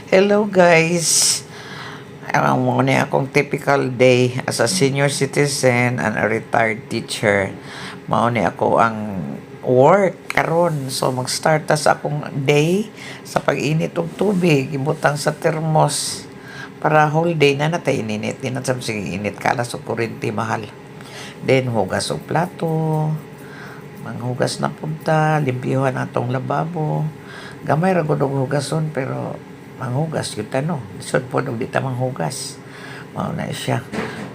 Hello guys! Alam mo na akong typical day as a senior citizen and a retired teacher. Mao ni ako ang work karon. So mag-start ta sa akong day sa pag-init og tubig, ibutang sa termos para whole day na natay ininit. Di na sab sige init kala sa kuryente mahal. Then hugas og plato, manghugas na punta, limpyuhan atong lababo. Gamay ra gud og hugason pero manghugas yun no. Lisod po nung di ta manghugas. Mao na siya.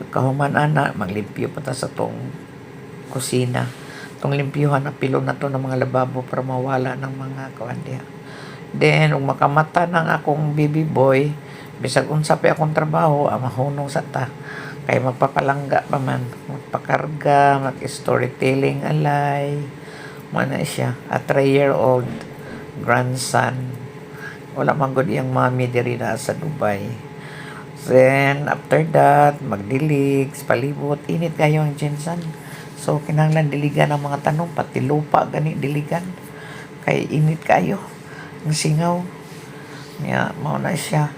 Pagkahuman ana, maglimpyo pa ta sa tong kusina. Tong limpyuhan na pilon na to ng mga lababo para mawala ng mga kuan diha. Then, kung makamata ng akong baby boy, bisag unsa pa akong trabaho, mahunong sa ta. Kay magpapalangga pa man, magpakarga, mag-storytelling alay. Mana siya, a 3-year-old grandson. Wala man gud iyang mami diri na sa Dubai. Then after that, magdilig, palibot, init kayo ang Jinsan. So kinahanglan diligan ang mga tanong, pati lupa gani diligan. Kay init kayo. Ang singaw. Niya, mao na siya.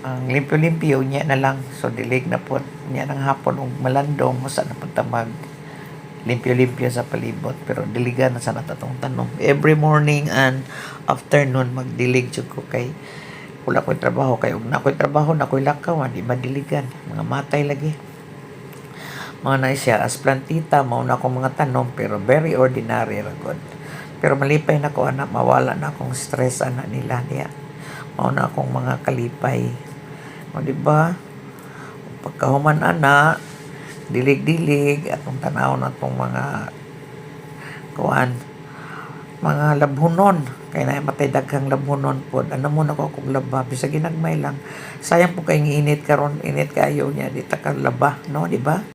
Ang limpyo-limpyo niya na lang. So dilig na po niya ng hapon ug malandong mo sa napunta mag limpyo-limpyo sa palibot pero diligan na sa natatong tanong every morning and afternoon magdilig jud ko kay wala ko'y trabaho kay ug na ko'y trabaho na ko'y lakaw di madiligan mga matay lagi mga na siya as plantita mao na akong mga tanong pero very ordinary ra gud pero malipay na ko anak mawala na akong stress ana nila niya mao na akong mga kalipay o di ba pagkahuman ana dilig-dilig atong tanaw na itong mga kuan mga labhunon kay na matay daghang labhunon pod ano mo na ko kog laba bisag ginagmay lang sayang po kay init karon init kayo niya di ta ka laba no di ba